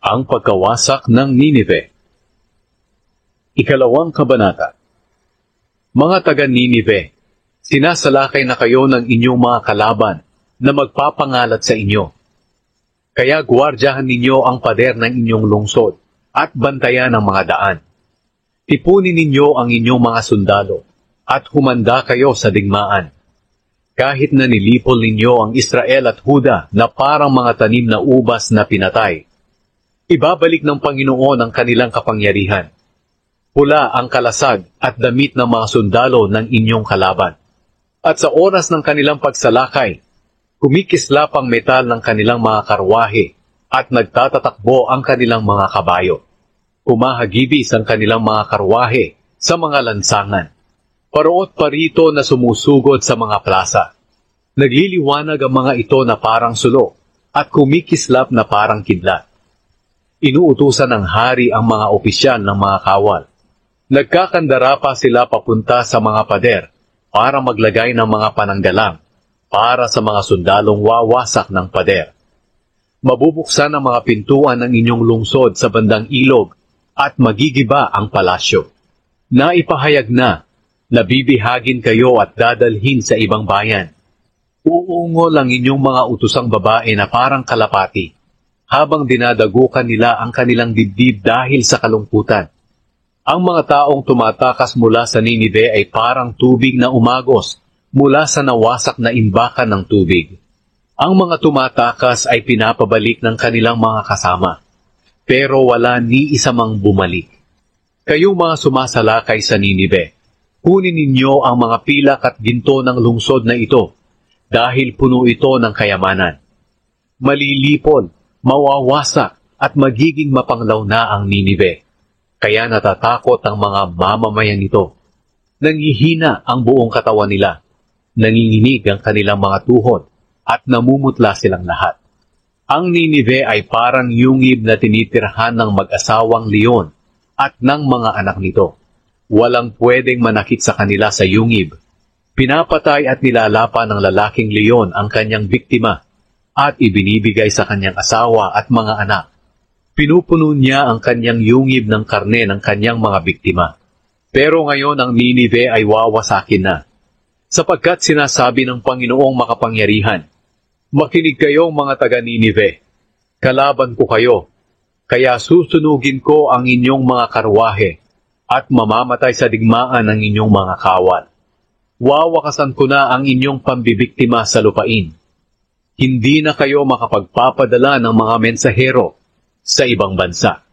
Ang pagkawasak ng Ninive. Ikalawang kabanata. Mga taga-Ninive, sinasalakay na kayo ng inyong mga kalaban na magpapangalat sa inyo. Kaya guwardyahan ninyo ang pader ng inyong lungsod at bantayan ang mga daan. Ipunin ninyo ang inyong mga sundalo at humanda kayo sa digmaan. Kahit na nilipol ninyo ang Israel at Huda na parang mga tanim na ubas na pinatay, ibabalik ng Panginoon ang kanilang kapangyarihan. Pula ang kalasag at damit ng mga sundalo ng inyong kalaban. At sa oras ng kanilang pagsalakay, kumikislap ang metal ng kanilang mga karwahe at nagtatatakbo ang kanilang mga kabayo. Humahagibis ang kanilang mga karwahe sa mga lansangan. Paroot parito na sumusugod sa mga plaza. Nagliliwanag ang mga ito na parang sulo at kumikislap na parang kidlat. Inuutusan ng hari ang mga opisyal ng mga kawal. Nagkakandara pa sila papunta sa mga pader para maglagay ng mga pananggalang para sa mga sundalong wawasak ng pader. Mabubuksan ang mga pintuan ng inyong lungsod sa bandang ilog at magigiba ang palasyo. Naipahayag na bibihagin kayo at dadalhin sa ibang bayan. Uungol ang inyong mga utusang babae na parang kalapati, habang dinadagukan nila ang kanilang dibdib dahil sa kalungkutan. Ang mga taong tumatakas mula sa Ninive ay parang tubig na umagos mula sa nawasak na imbakan ng tubig. Ang mga tumatakas ay pinapabalik ng kanilang mga kasama, pero wala ni isa mang bumalik. Kayong mga sumasalakay sa Ninive, kunin ninyo ang mga pilak at ginto ng lungsod na ito, dahil puno ito ng kayamanan. Malilipol, mawawasak at magiging mapanglaw na ang Ninive. Kaya natatakot ang mga mamamayan nito. Nangihina ang buong katawan nila. Nanginginig ang kanilang mga tuhod at namumutla silang lahat. Ang Ninive ay parang yungib na tinitirhan ng mag-asawang leon at ng mga anak nito. Walang pwedeng manakit sa kanila sa yungib. Pinapatay at nilalapan ng lalaking leon ang kanyang biktima at ibinibigay sa kanyang asawa at mga anak. Pinupuno niya ang kanyang yungib ng karne ng kanyang mga biktima. Pero ngayon ang Ninive ay wawasakin na, sapagkat sinasabi ng Panginoong makapangyarihan, makinig kayong mga taga-Ninive, kalaban ko kayo, kaya susunugin ko ang inyong mga karwahe at mamamatay sa digmaan ng inyong mga kawal. Wawakasan ko na ang inyong pambibiktima sa lupain. Hindi na kayo makapagpapadala ng mga mensahero sa ibang bansa.